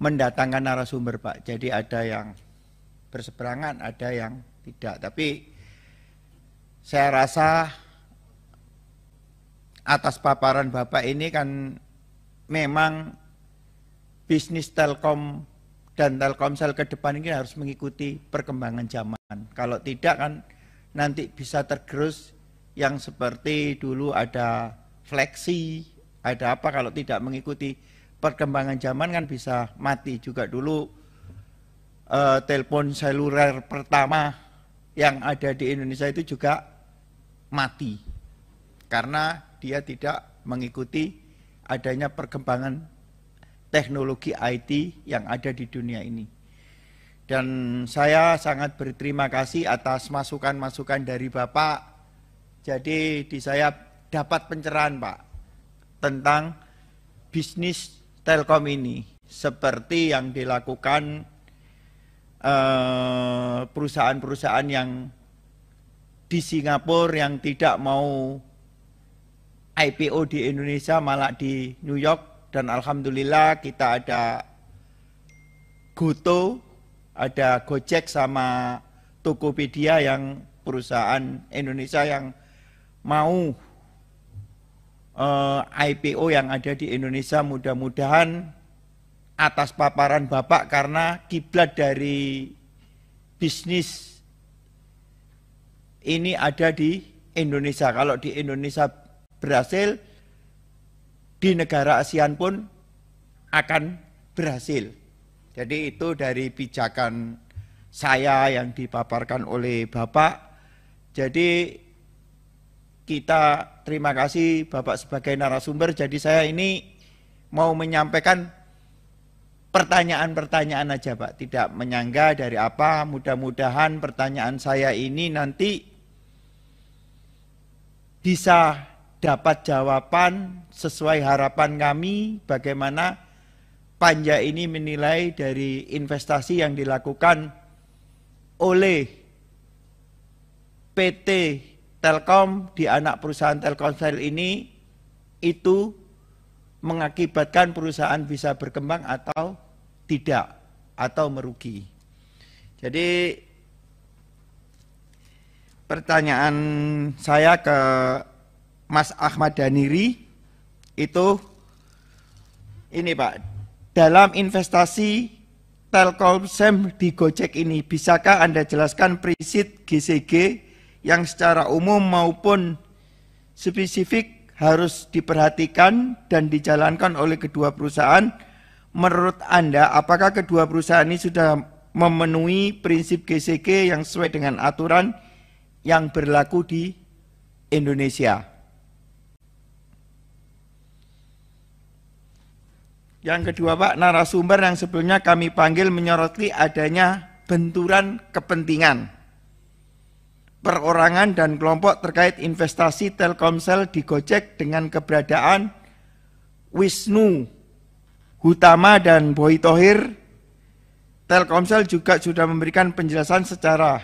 mendatangkan narasumber, Pak. Jadi ada yang berseberangan, ada yang tidak. Tapi saya rasa atas paparan Bapak ini kan memang bisnis Telkom dan Telkomsel ke depan ini harus mengikuti perkembangan zaman. Kalau tidak kan nanti bisa tergerus yang seperti dulu ada fleksi, ada apa, kalau tidak mengikuti perkembangan zaman kan bisa mati juga. Dulu telepon seluler pertama yang ada di Indonesia itu juga mati karena dia tidak mengikuti adanya perkembangan teknologi IT yang ada di dunia ini. Dan saya sangat berterima kasih atas masukan-masukan dari Bapak. Jadi di saya dapat pencerahan, Pak, tentang bisnis Telkom ini, seperti yang dilakukan perusahaan-perusahaan yang di Singapura yang tidak mau IPO di Indonesia, malah di New York. Dan alhamdulillah kita ada GoTo, ada Gojek sama Tokopedia yang perusahaan Indonesia yang mau IPO yang ada di Indonesia. Mudah-mudahan atas paparan Bapak, karena kiblat dari bisnis ini ada di Indonesia. Kalau di Indonesia berhasil, di negara ASEAN pun akan berhasil. Jadi itu dari pijakan saya yang dipaparkan oleh Bapak. Jadi kita terima kasih Bapak sebagai narasumber. Jadi saya ini mau menyampaikan pertanyaan-pertanyaan aja, Pak. Tidak menyangga dari apa. Mudah-mudahan pertanyaan saya ini nanti bisa dapat jawaban sesuai harapan kami, bagaimana Panja ini menilai dari investasi yang dilakukan oleh PT Telkom di anak perusahaan Telkomsel ini itu mengakibatkan perusahaan bisa berkembang atau tidak, atau merugi. Jadi pertanyaan saya ke Mas Ahmad Daniri itu ini, Pak, dalam investasi Telkomsel di Gojek ini, bisakah Anda jelaskan prinsip GCG yang secara umum maupun spesifik harus diperhatikan dan dijalankan oleh kedua perusahaan? Menurut Anda, apakah kedua perusahaan ini sudah memenuhi prinsip GCG yang sesuai dengan aturan yang berlaku di Indonesia? Yang kedua, Pak, narasumber yang sebelumnya kami panggil menyoroti adanya benturan kepentingan perorangan dan kelompok terkait investasi Telkomsel di Gojek dengan keberadaan Wisnu Hutama dan Boy Thohir. Telkomsel juga sudah memberikan penjelasan secara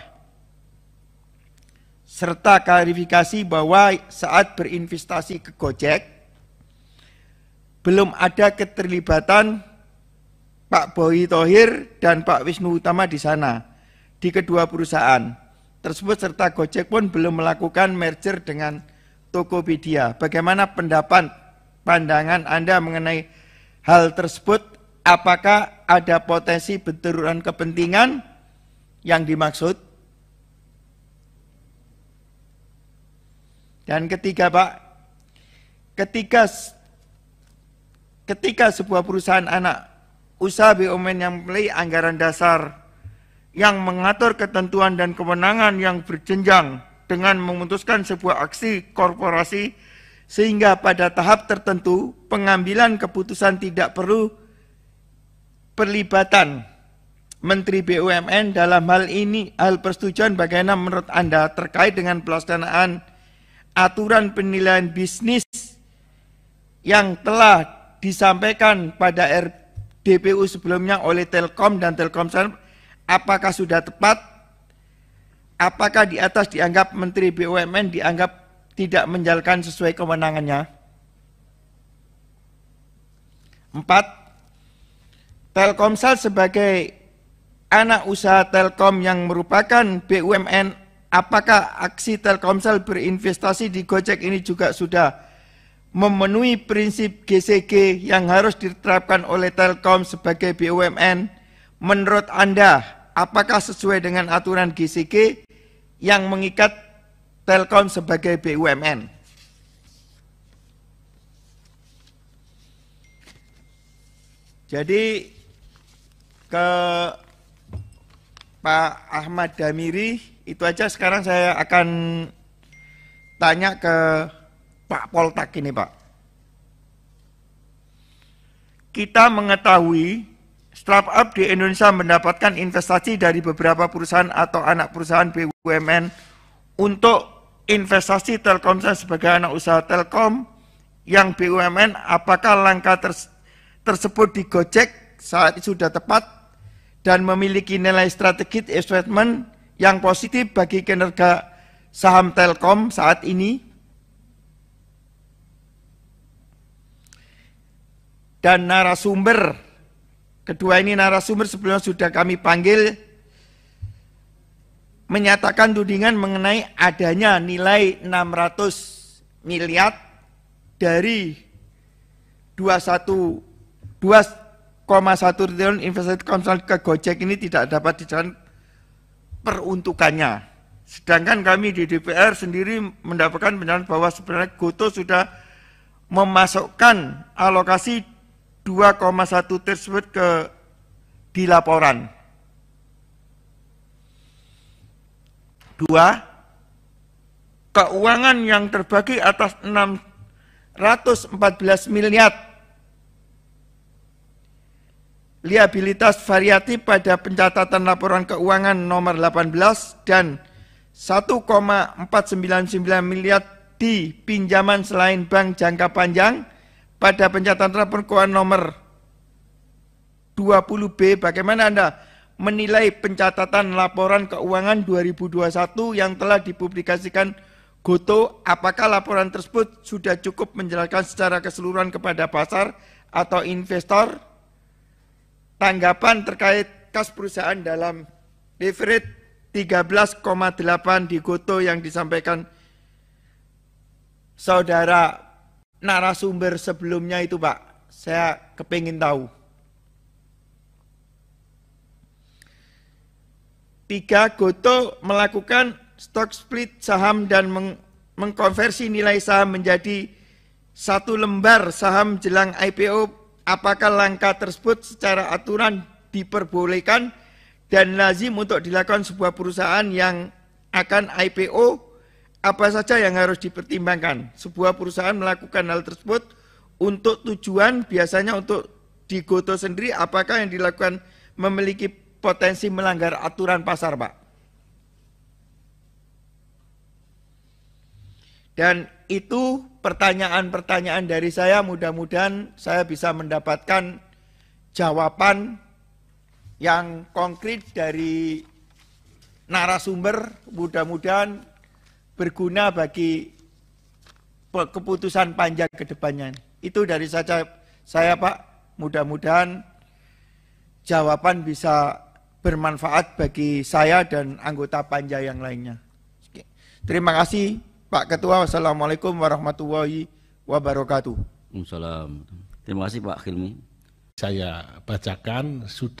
serta klarifikasi bahwa saat berinvestasi ke Gojek belum ada keterlibatan Pak Boy Thohir dan Pak Wisnu Hutama di sana, di kedua perusahaan tersebut, serta Gojek pun belum melakukan merger dengan Tokopedia. Bagaimana pandangan Anda mengenai hal tersebut? Apakah ada potensi benturan kepentingan yang dimaksud? Dan ketiga, Pak, ketika sebuah perusahaan anak usaha BUMN yang memiliki anggaran dasar yang mengatur ketentuan dan kewenangan yang berjenjang dengan memutuskan sebuah aksi korporasi, sehingga pada tahap tertentu pengambilan keputusan tidak perlu perlibatan Menteri BUMN. Dalam hal ini, hal persetujuan bagaimana menurut Anda terkait dengan pelaksanaan aturan penilaian bisnis yang telah disampaikan pada RDPU sebelumnya oleh Telkom dan Telkomsel? Apakah sudah tepat? Apakah di atas dianggap Menteri BUMN dianggap tidak menjalankan sesuai kewenangannya? 4. Telkomsel sebagai anak usaha Telkom yang merupakan BUMN, apakah aksi Telkomsel berinvestasi di Gojek ini juga sudah memenuhi prinsip GCG yang harus diterapkan oleh Telkom sebagai BUMN? Menurut Anda, apakah sesuai dengan aturan GCG yang mengikat Telkom sebagai BUMN? Jadi ke Pak Ahmad Damiri itu aja. Sekarang saya akan tanya ke Pak Poltak ini, Pak. Kita mengetahui startup di Indonesia mendapatkan investasi dari beberapa perusahaan atau anak perusahaan BUMN untuk investasi Telkomsel sebagai anak usaha Telkom yang BUMN. Apakah langkah tersebut di Gojek saat itu sudah tepat dan memiliki nilai strategis investment yang positif bagi kinerja saham Telkom saat ini? Dan narasumber kedua ini, narasumber sebelumnya sudah kami panggil, menyatakan tudingan mengenai adanya nilai 600 miliar dari 2,1 triliun investasi Telkomsel ke Gojek ini tidak dapat dijalankan peruntukannya. Sedangkan kami di DPR sendiri mendapatkan penjelasan bahwa sebenarnya Goto sudah memasukkan alokasi 2,1 tersebut di laporan. 2. Keuangan yang terbagi atas 614 miliar liabilitas variatif pada pencatatan laporan keuangan nomor 18 dan 1,499 miliar di pinjaman selain bank jangka panjang pada pencatatan laporan keuangan nomor 20B. Bagaimana Anda menilai pencatatan laporan keuangan 2021 yang telah dipublikasikan Goto? Apakah laporan tersebut sudah cukup menjelaskan secara keseluruhan kepada pasar atau investor? Tanggapan terkait kas perusahaan dalam leverage 13,8 di Goto yang disampaikan saudara narasumber sebelumnya itu, Pak. Saya kepingin tahu. 3. Goto melakukan stock split saham dan mengkonversi nilai saham menjadi 1 lembar saham jelang IPO. Apakah langkah tersebut secara aturan diperbolehkan dan lazim untuk dilakukan sebuah perusahaan yang akan IPO? Apa saja yang harus dipertimbangkan? Sebuah perusahaan melakukan hal tersebut untuk tujuan biasanya untuk di Goto sendiri, apakah yang dilakukan memiliki potensi melanggar aturan pasar, Pak? Dan itu pertanyaan-pertanyaan dari saya, mudah-mudahan saya bisa mendapatkan jawaban yang konkret dari narasumber, mudah-mudahan berguna bagi keputusan panja ke depannya. Itu dari saya, Pak. Mudah-mudahan jawaban bisa bermanfaat bagi saya dan anggota panja yang lainnya. Terima kasih Pak Ketua. Wassalamualaikum warahmatullahi wabarakatuh. Waalaikumsalam. Terima kasih Pak Hilmi. Saya bacakan sudah